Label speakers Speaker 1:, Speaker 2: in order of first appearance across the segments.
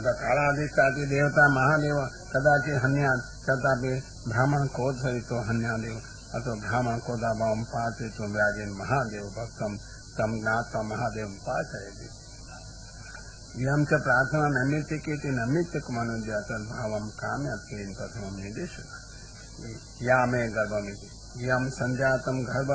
Speaker 1: अतः कालादिष्टादि देवता महादेव कदाचित् हन्यात् तथापि ब्राह्मण क्रोध सहितो हन्यादेव अतो ब्राह्मण क्रोधाभावं पाचयितुं व्याजेन महादेव भक्तं तं ज्ञात्वा महादेवं पाचयति। इयं च प्रार्थना नैमित्तिकेति नैमित्तिकमनुज्ञा तद्भावं काम्यत्वेन प्रथमं निर्देशः। या मे गर्भमिति इयं सञ्जातं गर्भ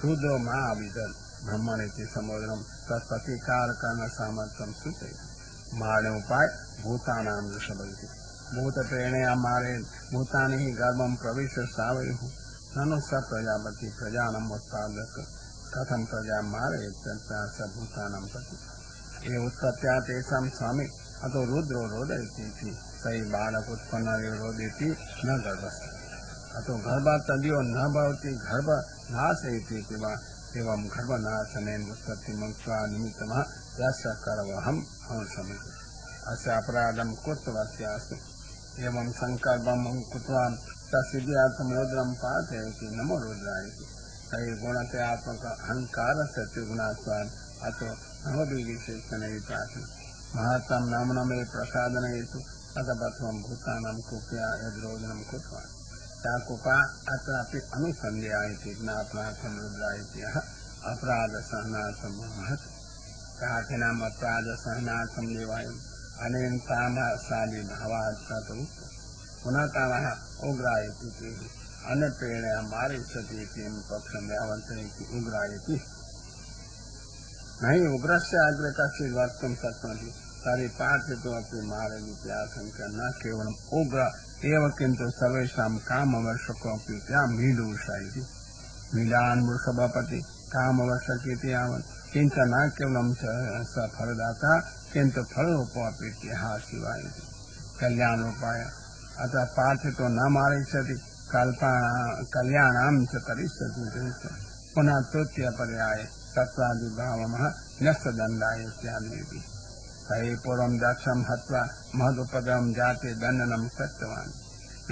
Speaker 1: रुद्रो मा अविदत् ब्रह्मणिति समुद्रं तत्प्रतीकारकरणसामर्थ्यं सूचयति। मारणे उपाय भूतानां ऋषभमिति भूतप्रेरणया मारे भूतानि हि गर्भं प्रविश्य सावयुः ननु स प्रजापति प्रजानम् उत्पादक कथं प्रजा मारयेत् तथा स भूतानां प्रति ये उत्पत्त्या तेषां स्वामी अतो रुद्रो रोदयति सहि बालक उत्पन्न रोदयति न गर्भस्य अतो गर्भात् तदीयो न भवति गर्भ नाशयति वा एवं गर्भनाशनेन उत्पत्ति मुक्त्वा निमित्तमः यस्य करवहम् अंशमिति अस्य अपराधं कृतवत्यास्तु एवं संकल्पं कृत्वा तस्सिद्ध्यार्थं रुद्रं पाठयति नमो रुद्राय तैः गुणत्रयात्मक अहङ्कारस्य त्रिगुणात्वात् अतो नवविशेषणैः प्रार्थना महत्तं नाम्नमे प्रसादनयतु अतः प्रथमं भूतानां कृपया यद्रोदनं कृतवान् सा कृपा अत्रापि अनुसन्ध्यायति ज्ञापनार्थं रुद्रायत्यः अपराधसहनार्थं महत् काठिनाम् अपराधसहनार्थं देवायम् अनेन तामसादि भावात् तत् पुनः तामः उग्रायति अन्यप्रेरणया मारिष्यति इति पक्षं व्यावर्तयति उग्रायति नहीं उग्रस्य अग्रे कश्चित् वक्तुं शक्नोति तर्हि पाठितोऽपि मारयति आशंका न केवलम् उग्र एव किन्तु सर्वेषां कामवर्षकोऽपि मीडूषा इति मीडान् वृषभपति कामवर्षकेति यावत् किञ्च न केवलं स फलदाता किन्तु फलरूपोऽपि शिवा इति कल्याणरूपाय अतः पाठितो न मारिष्यति कल्याणां च करिष्यति पुनः तृतीयपर्याये तत्त्वादिभावमः न्यस्तदण्डाय इत्यादि सहि पूर्वं दक्षं हत्वा महदुपद्रवं जाते दण्डनं कृतवान्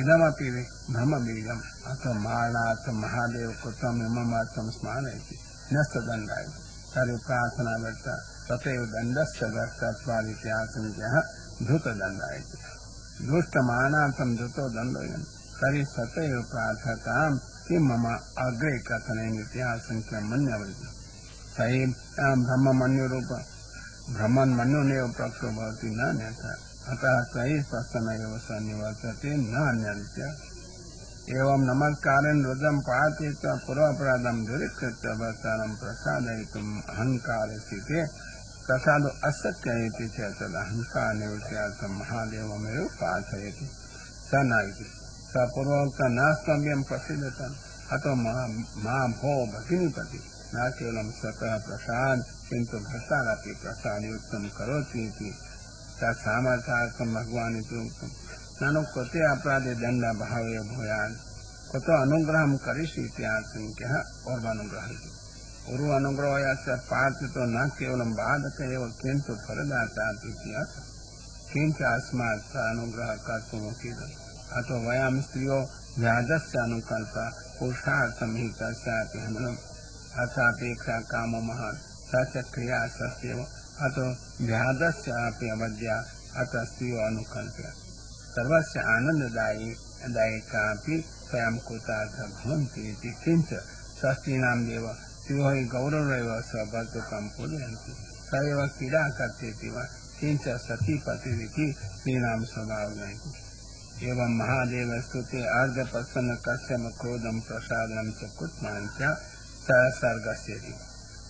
Speaker 1: इदमपि ब्रह्मबीजम् अथवा मारणार्थं महादेव कृतम् इममर्थं स्मारयति न्यस्तदण्डाय तर्हि प्रार्थना व्यक्ता तथैव दण्डस्य व्यक्तत्वादित्याशङ्क्यः धृतदण्डाय दुष्टमानार्थं धृतो दण्डोऽयं तर्हि सतैव प्रार्थतां किं मम अग्रे कथनेन इत्याशङ्क्यं मन्यवति सही ब्रह्ममन्युरूप ब्रह्मन्मन्युनेव प्रक्तो भवति न अन्यथा अतः सही स्पष्टमेव स निवर्तते न अन्यथा एवं नमस्कारेण रुद्रं पाठयित्वा पूर्वापराधं दूरीकृत्य भक्तानां प्रसादयितुम् अहङ्कारस्थिते प्रसादो अशक्य इति चेत् तदहङ्कारनिवृत्त्यर्थं महादेवमेव पाठयति स न इति स पूर्वोक्त न स्तम्भ्यं प्रसीदतम् अतो मा भो भगिनीपति न केवलं स्वतः प्रसाद किन्तु भक्तारपि प्रसादयुक्तं करोति इति तत्सामर्थ्यार्थं भगवान् इति उक्तं ननु कृते अपराधे दण्डभावे भूयात् कुतो अनुग्रहं करिष्यति इत्याशङ्क्यः पूर्वानुग्रहः इति पूर्व अनुग्रहो यस्य पाठितो न केवलं बाधक एव किन्तु फलदाता इति किञ्च अस्मात् स अनुग्रहः कर्तुमुचितम् अतो वयं स्त्रियो व्याजस्य अनुकल्प पुरुषार्थं हि तस्यापि हननम् अथापेक्षा कामो महान् स च क्रिया सस्येव अतो व्याधस्य अपि अवद्या अतः स्त्रियो अनुकल्प्य सर्वस्य आनन्ददायिकापि स्वयं कृतार्थ भवन्ति इति किञ्च षष्ठीनां देव स्त्रियो हि गौरवैव स्वभर्तृकं पूजयन्ति स एव क्रीडा कर्तेति वा किञ्च सतीपतिरिति स्त्रीणां स्वभावः एवं महादेव स्तुते अर्धप्रसन्न कश्यप क्रोधं प्रसादनं च कुत्मान् च सर्गस्य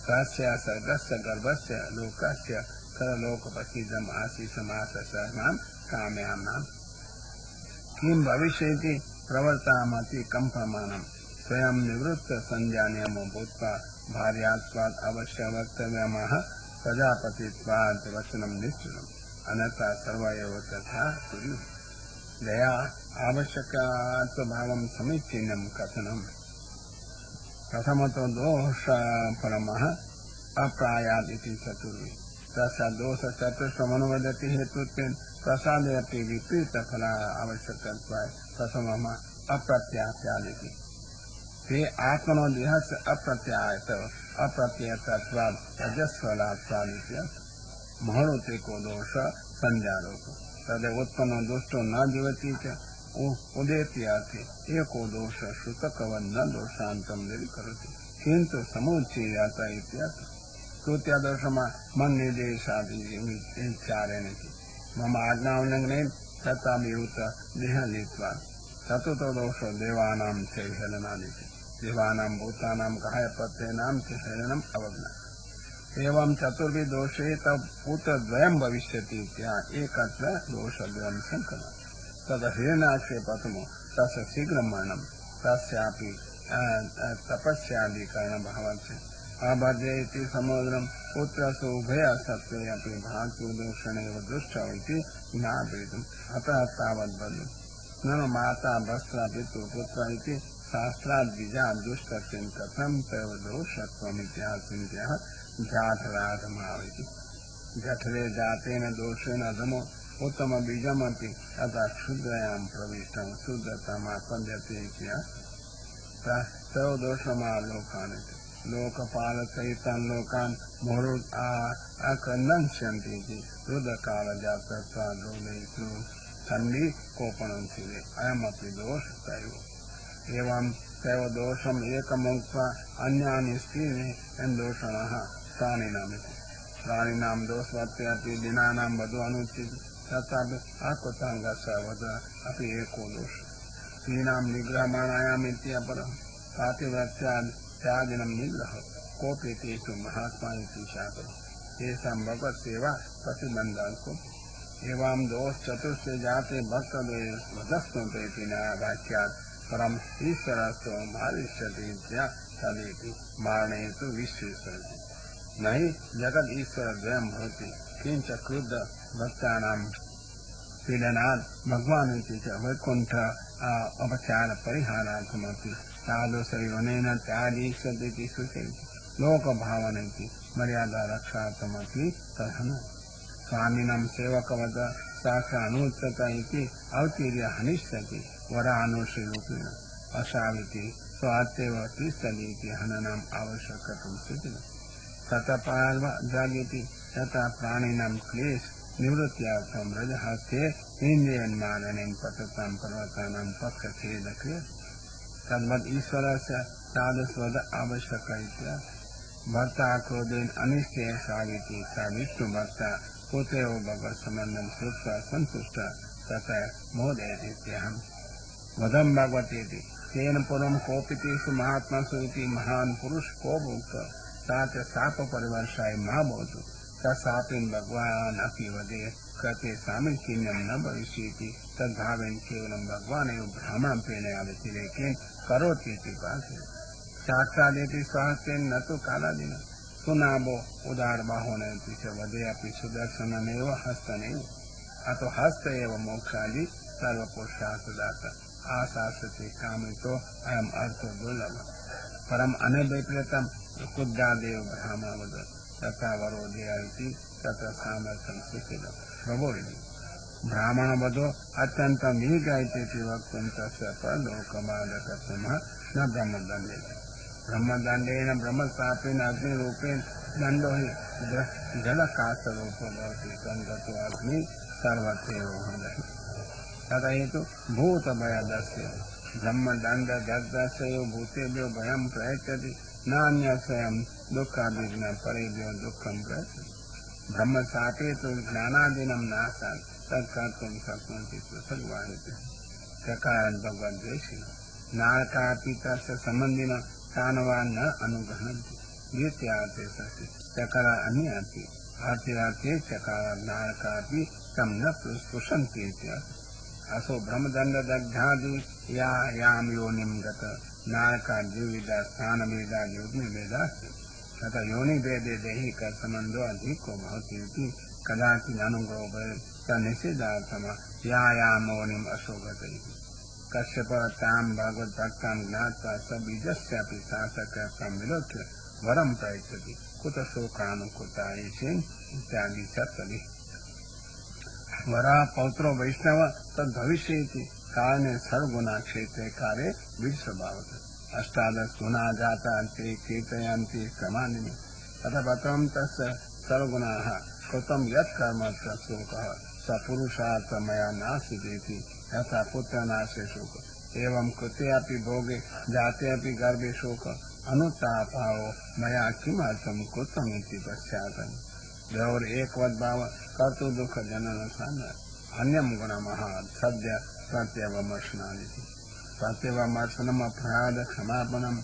Speaker 1: कस्य सर्गस्य गर्भस्य लोकस्य सर्वलोकप्रसिद्धम् आशीषमासमां काम्यानां किं भविष्यति प्रवर्तामति कम्पमानं स्वयं निवृत्त संज्ञानियमो भूत्वा भार्यात्वात् अवश्य वक्तव्यमः प्रजापतित्वात् वचनं निश्चितम् अन्यथा सर्वैव तथा कुर्युः दया आवश्यकत्वभावं समीचीनं कथनम् प्रथमतो दोष परमः अप्रायात् इति चतुर्वी तस्य दोष चतुष्वमनुवदति हेतुत्वेन प्रसादे अपि विपरीतफल आवश्यकत्वाय प्रथमः अप्रत्यास्यादिति ते आत्मनो देहस्य अप्रत्ययत्वात् रजस्वलात्वादिति महरुते को दोष संजारोप तदे उत्पन्न दुष्टो न जीवती च उदेत्याथे एको दोष श्रुतकवन न दोषांतम निरीकरोति किंतु समुच्चेयाता इत्यर्थ तृतीय दोषमा मन निर्देशादि विचारेण मम आज्ञाउल्लंघने तथा विरुत देह लीत्वा चतुर्थो दोष देवानां च हेलनादिति देवानां भूतानां काय प्रत्ययनां च हेलनम् अवज्ञा एवं चतुर्भि दोषे तब पुत्रद्वयं भविष्यति एकत्र दोषद्वयं संकलः तद हिरण्याक्षे प्रथमो तस्य शीघ्रं मरणं तस्यापि तपस्यादिकरण भावस्य अभद्रेति समुद्रं पुत्रस्य उभय सत्त्वे अपि भातु दोषणेव दुष्टौ इति ज्ञापयितुम् अतः तावद् ननु माता भस्त्रा पितुपुत्र इति शास्त्राद्विजा दुष्टत्वेन कथं तव दोषत्वमित्यासिन्त्यः जाठराधमाविति जठरे जातेन दोषेण अधमो उत्तम बीजमपि तथा क्षुद्रयां प्रविष्टं शुद्धतमापद्यते तव दोषमालोकान् लोकपालसहितान् लोकान् मुहुर् आक्रन्दन्स्यन्ति इति रुदकालजातत्वाद्रोधयितुं सन्धि कोपनं सिवे अयमपि दोषतैव एवं तव दोषम् एकमुक्त्वा अन्यानि स्त्रीः दोषणः प्राणिनामिति प्राणिनां दोषवत्यपि दिनानां वधु अनुचित तथापि आकृताङ्गसवध अपि एको दोष स्त्रीणां निग्रहमाणायामिति अपरः पातिव्रत्यादिनं निग्रह कोऽपि तेषु महात्मा इति शास्त्रः तेषां भगवत्सेवा प्रतिबन्धः कोऽपि एवं दोष चतुर्थे जाते भक्तद्वयस्मृतस्मृते इति न्यायवाक्यात् परम् ईश्वरस्तु मारिष्यति तदेति मारणेषु विश्वेश्वरति न हि जगद ईश्वरद्वयं भवति किञ्च क्रुद्ध भक्तानां पीडनात् भगवान् इति च वैकुण्ठ अपचार परिहारार्थमपि तादृशयोनेन त्यागीष्यति सूचयति लोकभावनेति मर्यादा रक्षार्थमपि तदहन स्वामिनं सेवकवत साक्षानुच्यत इति अवतीर्य हनिष्यति वरानुषीरूपेण अशाविति स्वात्येव तिष्ठति हननम् आवश्यकत्वं सूचितम् ततपाल्व जागेति तथा प्राणिनां क्लेश निवृत्त्यार्थं रजहस्ते इन्द्रियन्मारणेन पततां पर्वतानां पक्षच्छेदक्रिया तद्वत् ईश्वरस्य तादृशवद आवश्यक इत्यर्थः भक्ता क्रोधेन अनिष्टे साविति सा विष्णुभक्ता पुत्रयो भगवत्सम्बन्धं श्रुत्वा सन्तुष्टः तथा मोदयतीत्यहम् वदं भगवतीति तेन पूर्वं कोऽपि तेषु महात्मासु इति महान् पुरुष को भुक्तः सा च शाप परिवर्षाय मा भवतु तत्शापेन भगवान् अपि वदे कृते सामिल्यं न भविष्यति तद्भावेन केवलं भगवान् एव ब्राह्मणं प्रेणयावतिरेकेन करोति इति भासते साक्षादेति सहस्रेण न तु कालादिन सुनाभो उदारबाहोन इति च वदे अपि सुदर्शनमेव हस्तनेव अतो हस्त एव मोक्षादि सर्वपुरुषार्थदाता आशास्यते कामितो अयम् अर्थो दुर्लभः परम अनभिप्रेतम कुद्दादेव ब्राह्मण तथा वरोदया इति तथा सामर्थ्यं सूचितम् प्रभोरिति ब्राह्मण वधो अत्यन्तं वीर्य इति वक्तुं तस्य परलोकबाधकत्वमः न ब्रह्मदण्डे ब्रह्मदण्डेन ब्रह्मशापेन अग्निरूपेण दण्डो हि जलकाशरूपो भवति तन्तो अग्नि सर्वत्रैव भवति तथा हेतु भूतभयदस्य ब्रह्मदण्ड दग्धस्य भूतेभ्यो भयं प्रयच्छति नान्य स्वयं दुःखादिना परेभ्यो दुःखं प्रयच्छति ब्रह्मशापे तु ज्ञानादिनं नाशात् तत्कर्तुं शक्नोति पृथग्वादिति चकारन् भगवद्वेषिणः नारकापि तस्य सम्बन्धिनः तानवा न अनुगृह्णन्ति द्वितीयार्थे सति चकार अन्यापि अर्थे चकार नारकापि तं न स्पृशन्ति इत्यर्थः असो ब्रह्मदण्ड दग्धादि यां योनिं गत नारका द्विविधा स्थान भेदा योनि भेदास्ति तथा योनि भेदे दैहिक संबंधो अधिको भवति इति कदाचित् अनुग्रहो तन्निषेधार्थम यां योनिम् अशोभत इति कश्यप तां भगवद्भक्तां ज्ञात्वा स बीजस्यापि शासकं विलोक्य वरं प्रयच्छति कुत शोकानुकुता इत्यादि सप्तति वरा पौत्रो वैष्णव तद भविष्यति कारणे सर्वगुणा क्षेत्रे कार्ये विस्वभावत अष्टादश गुणा जाता ते कीर्तयन्ति क्रमान्विनि तथा प्रथमं तस्य सर्वगुणाः कृतं यत् कर्म शोकः स पुरुषार्थ मया नास्ति यथा पुत्रनाशे शोक एवं कृतेऽपि भोगे जातेऽपि गर्भे शोक अनुतापो मया किमर्थं कृतमिति पश्चात् और एक भाव कर्तु दुख जनन सन अन्यम गुणमः सद्य प्रत्यवमर्शनादिति प्रत्यवमर्शनम अपराध क्षमापणम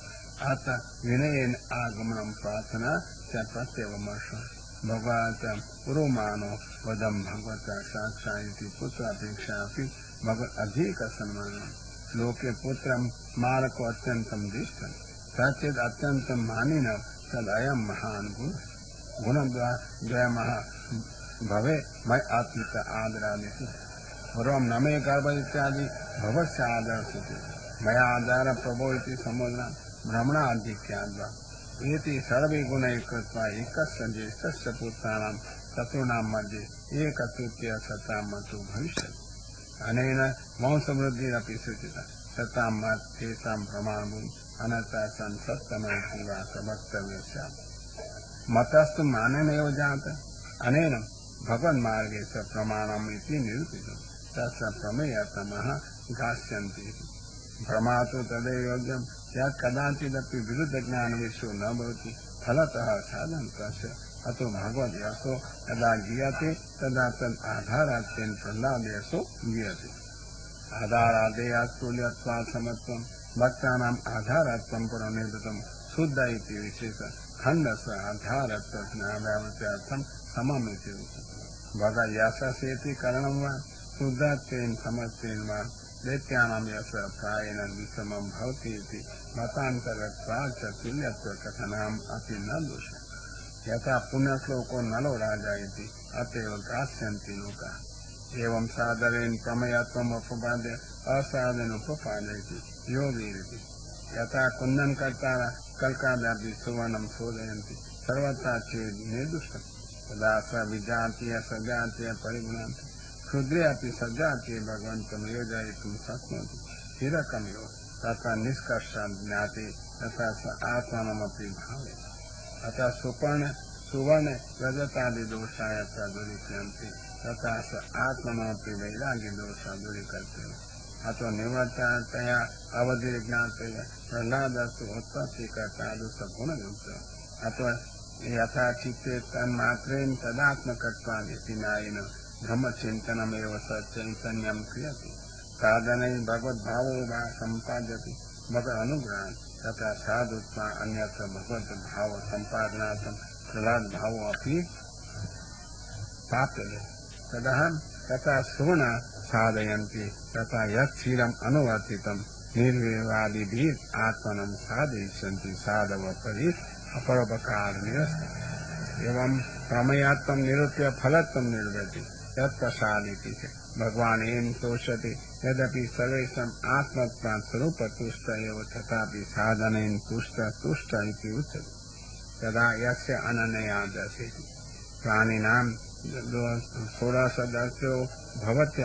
Speaker 1: अत विनयेन आगमनम प्रार्थना च प्रत्यवमर्शन भगवत पुरोमानो वदम भगवत साक्षायति पुत्र अपेक्षा भगवत अधिक सम्मान लोके पुत्रम मारको अत्यंतम दृष्टम सचेत अत्यंतम मानिन तद अयम महान गुण द्वय महा भवे मैं आत्मित आदरादिति पूर्वम नमे गर्भ इत्यादि भवस्य आदर्शति मया आधार प्रभो इति समुद्र भ्रमणाधिक्याद्वा एति सर्वे गुणैः कृत्वा एकस्य ज्येष्ठस्य पुत्राणां चतुर्णां मध्ये एकतृतीय शतामतो भविष्यति अनेन वंशवृद्धिरपि सूचिता शतामत् तेषां प्रमाणभूतं अनता सन् सप्तमैति वा प्रवक्तव्यं स्यात् मतस्तु मानेनैव जातः अनेन भगवन्मार्गे च प्रमाणम् इति निरूपितं तस्य प्रमेयतमः गास्यन्ति प्रमातु तदेव योग्यं यत् कदाचिदपि विरुद्धज्ञानविषयो न भवति फलतः साधनतस्य अतो भगवद्यशो यदा गीयते तदा तद् आधारात् प्रह्लादयशो गीयते आधारादेयास्तुल्यत्वात् समत्वं भक्तानाम् आधारत्वं परनिर्मितं शुद्ध इति विशेष खण्डस्य आधारत्वज्ञानाव्यावृत्त्यर्थं सममिति उच्यते भगवद्यशसेति कारणं वा शुद्धत्वेन समत्वेन वा दैत्यानां यश प्रायेण विषमं भवति इति मतान्तरत्वात् च तुल्यत्वकथनम् अपि न दोषः यथा पुण्यश्लोको नलो राजा इति अतएव गास्यन्ति लोकाः एवं सादरेण प्रमेयत्वम् उपपाद्य असाधन उपपादयति योगीरिति यथा कुन्दनकर्तारः कल्कादपि सुवर्णं शोधयन्ति सर्वथा चेत् निर्दुष्टं तदा स विजातीय सजातीय परिगुणन्ति क्षुद्रे अपि सजातीय भगवन्तं योजयितुं शक्नोति हिरकमिव तथा निष्कर्षात् ज्ञाते तथा स आत्मानमपि भावयति अतः सुवर्ण रजतादि दोषाय दूरीक्रियन्ते तथा स आत्मनोपि वैराग्यदोषा दूरीकर्तव्य अतो निवर्ततया अवधिर्ज्ञातया प्रह्लादस्तु उत्पत्तिकर्तादुसगुणयुक्तः अतो यथा चित्ते तन्मात्रेण तदात्मकत्वादिति न्यायेन ब्रह्मचिन्तनमेव सच्चैतन्यं क्रियते साधनै भगवद्भावो वा सम्पाद्यते भगवदनुग्रहात् तथा साधुत्वा अन्यत्र भगवद्भाव सम्पादनार्थं प्रह्लादभावो अपि प्राप्यते तदहं तथा सुगुणा साधयन्ति तथा यत् क्षीरम् अनुवर्तितं निर्विवादिभिः आत्मनं साधयिष्यन्ति साधव परि अपरोपकार निरस्त एवं प्रमेयात्मं निरूप्य फलत्वं निर्वृति यत्प्रसादिति भगवान् एवं तोषति यद्यपि सर्वेषाम् आत्मत्वात् स्वरूपतुष्ट एव तथापि साधनेन तुष्ट इति उच्यते तदा यस्य अनन्या दर्शयति प्राणिनां षोडशदर्शो भवत्य